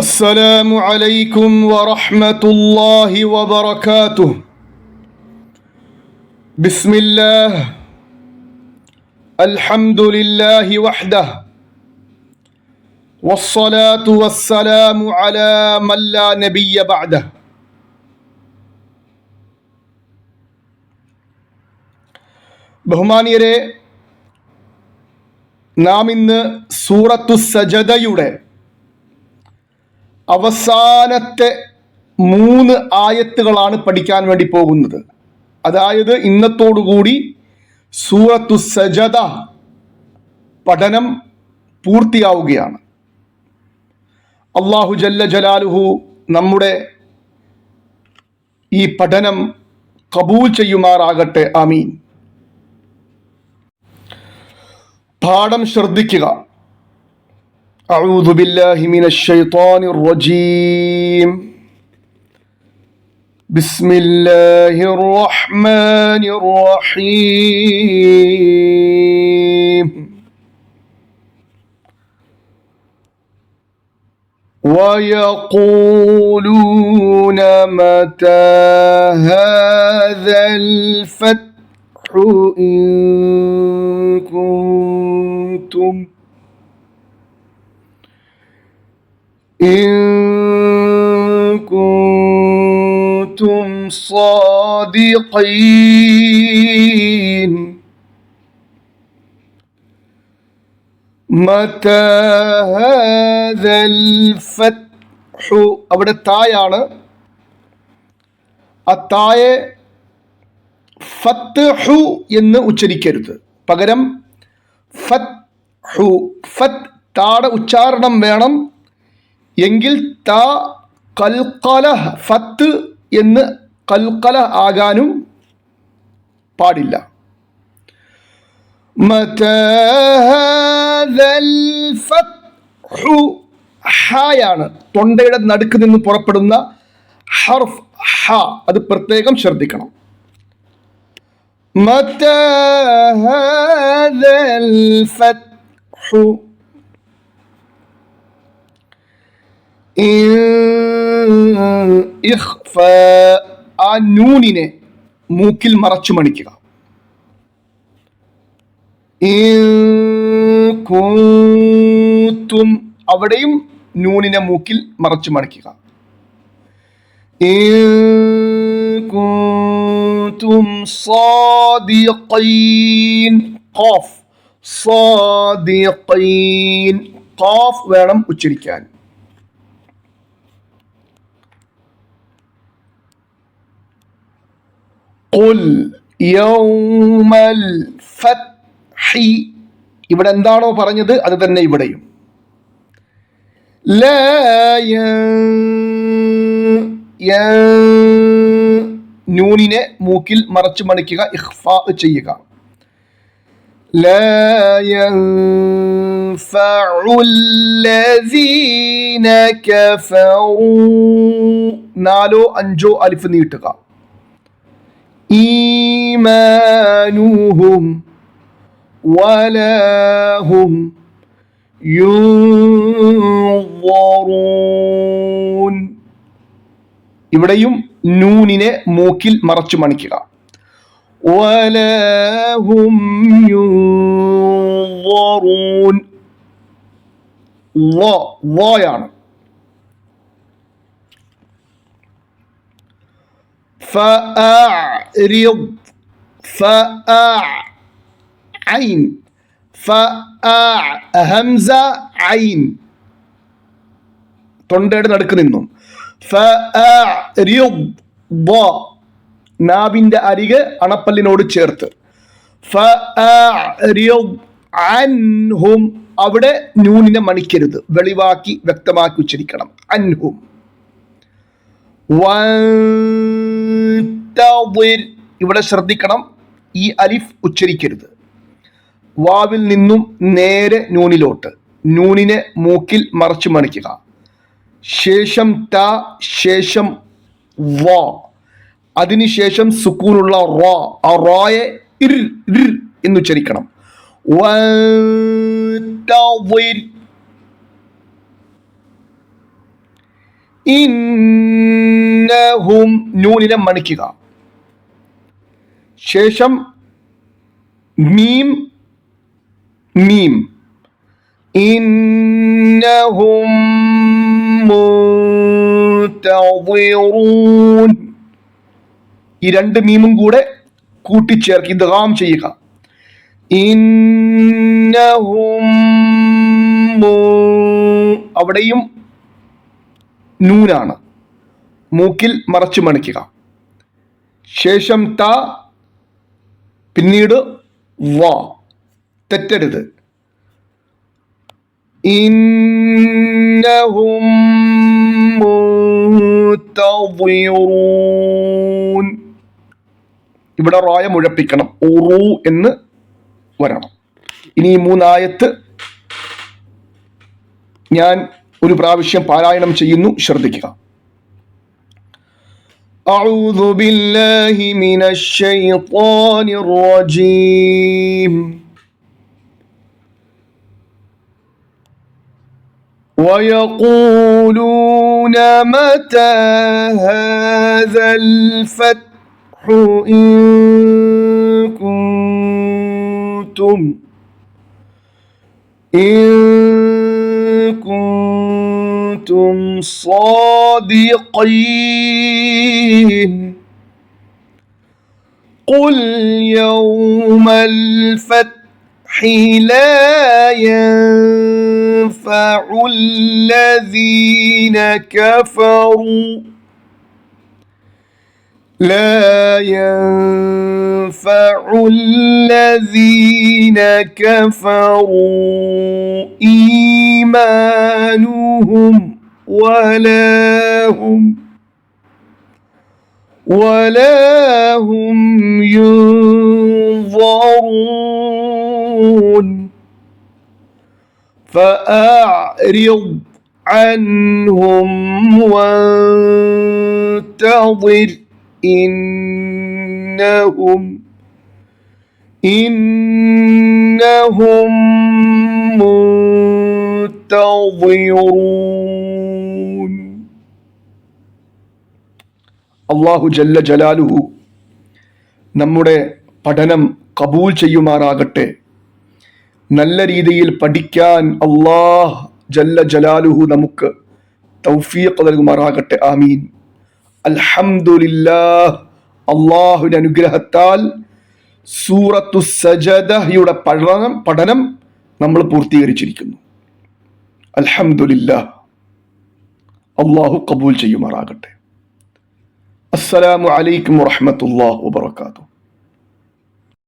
السلام عليكم ورحمة الله وبركاته. بسم الله، الحمد لله وحده، والصلاة والسلام على من لا نبي بعده. ബഹുമാനിയരെ, നാം ഇന്ന് സൂറത്തു സജദയുടെ അവസാനത്തെ 3 ആയത്തുകളാണ് പഠിക്കാൻ വേണ്ടി പോകുന്നത്. അതായത് ഇന്നത്തോടുകൂടി സൂറത്തു സജദ പഠനം പൂർത്തിയാവുകയാണ്. അല്ലാഹു ജല്ല ജലാലുഹു നമ്മുടെ ഈ പഠനം കബൂൽ ചെയ്യുമാറാകട്ടെ. ആമീൻ. പാഠം ശ്രദ്ധിക്കുക. أعوذ بالله من الشيطان الرجيم. بسم الله الرحمن الرحيم. ويقولون متى هذا الفتح إن كنتم صادقين. متى هذا الفتح. അവിടെ തായാണ്. ആ തായെ ഫത്ഹു എന്ന് ഉച്ചരിക്കരുത്. പകരം ഫത്ഹു. ഫത്ത് താടെ ഉച്ചാരണം വേണം. എങ്കിൽ താ കൽക്കല ഫത്ത് എന്ന് കൽക്കല ആകാനും പാടില്ല. ഹായാണ് തൊണ്ടയുടെ നടുക്ക് നിന്ന് പുറപ്പെടുന്ന ഹർഫ് ഹ. അത് പ്രത്യേകം ശ്രദ്ധിക്കണം. മതാ ഹാദൽ ഫത്ഹു. ആ നൂനിനെ മൂക്കിൽ മറച്ചു മണിക്കുക. കൂത്തും അവിടെയും നൂനിനെ മൂക്കിൽ മറച്ചു മണിക്കുക. കൂത്തും സാദിഖീൻ. ഖാഫ് സാദിഖീൻ. ഖാഫ് വേണം ഉച്ചരിക്കാൻ. ഖുൽ യൗമൽ ഫത്ഹി. ഇവിടെ എന്താണോ പറഞ്ഞത് അത് തന്നെ ഇവിടെയും. നൂനിനെ മൂക്കിൽ മറച്ചു മണിക്കുക. ഇഖ്ഫാ ചെയ്യുക. ലാ യൻഫഉൽ ലദീന കഫറൂ. 4 5 അലിഫ് നീട്ടുക. ഈമാനുഹും വലഹും യുൻദറൂൻ. ഇവിടെയും നൂനിനെ മൂക്കിൽ മറച്ചു മണിക്കുക. വലഹും യുൻദറൂൻ. യാണ്. فأعرض عين همزة عين തൊണ്ടയുടെ നടുക്ക് നിന്നും. ഫഅഅരിദ് നാവിന്റെ അരികെ അണപ്പല്ലിനോട് ചേർത്ത്. ഫഅഅരിദ് അൻഹും. അവിടെ നൂനിനെ മണിക്കരുത്. വെളിവാക്കി വ്യക്തമാക്കി ഉച്ചരിക്കണം. അൻഹും. ഇവിടെ ശ്രദ്ധിക്കണം. ഈ അലിഫ് ഉച്ചരിക്കരുത്. വാവിൽ നിന്നും നേരെ നൂനിലോട്ട്. നൂനിനെ മൂക്കിൽ മറച്ചു മണിക്കുക. ശേഷം ത, ശേഷം വ, അതിനുശേഷം സുക്കൂനുള്ള റ. ആ റായെ ഇർ എന്നുച്ചരിക്കണം. ഇന്നഹും നൂനിനെ മണിക്കുക. ശേഷം മീം മീം ഇന്നഹും മുൻതദിറൂൻ. ഈ രണ്ട് മീമും കൂടെ കൂട്ടിച്ചേർക്ക് ഇദ്ഗാം ചെയ്യുക. ഇന്നഹും അവിടെയും നൂനാണ്, മൂക്കിൽ മറച്ചു മണിക്കുക. ശേഷം ത, പിന്നീട് വ. തെറ്റരുത്. ഇന്നഹും മുൻതദിറൂൻ. ഇവിടെ റായ മുഴപ്പിക്കണം, ഉറു എന്ന് വരണം. ഇനി ഈ 3 ആയത്ത് ഞാൻ ഒരു പ്രാവശ്യം പാരായണം ചെയ്യുന്നു, ശ്രദ്ധിക്കുക. അഊദു ബില്ലാഹി മിനശ് ശൈത്വാനിർ റജീം. ويقولون متى هذا الفتح إن كنتم صادقين. قل يوم الفتح لا ينفع الذين كفروا إيمانهم ولا هم ينظرون. فأعرض عنهم وانتظر إنهم منتظرون. അല്ലാഹു ജല്ല ജലാലുഹു നമ്മുടെ പഠനം കബൂൽ ചെയ്യുമാറാകട്ടെ. നല്ല രീതിയിൽ പഠിക്കാൻ അല്ലാഹ് ജല്ല ജലാലുഹു നമുക്ക് തൗഫീഖ് നൽകുമാറാകട്ടെ. ആമീൻ. അൽഹംദുലില്ലാഹ്. അല്ലാഹുവിന്റെ അനുഗ്രഹത്താൽ സൂറത്തു സജദയുടെ പഠനം നമ്മൾ പൂർത്തീകരിച്ചിരിക്കുന്നു. അൽഹംദുലില്ലാഹ്. അല്ലാഹു കബൂൽ ചെയ്യുമാറാകട്ടെ. അസ്സലാമു അലൈക്കും വറഹ്മത്തുള്ളാഹി വബറകാതുഹു.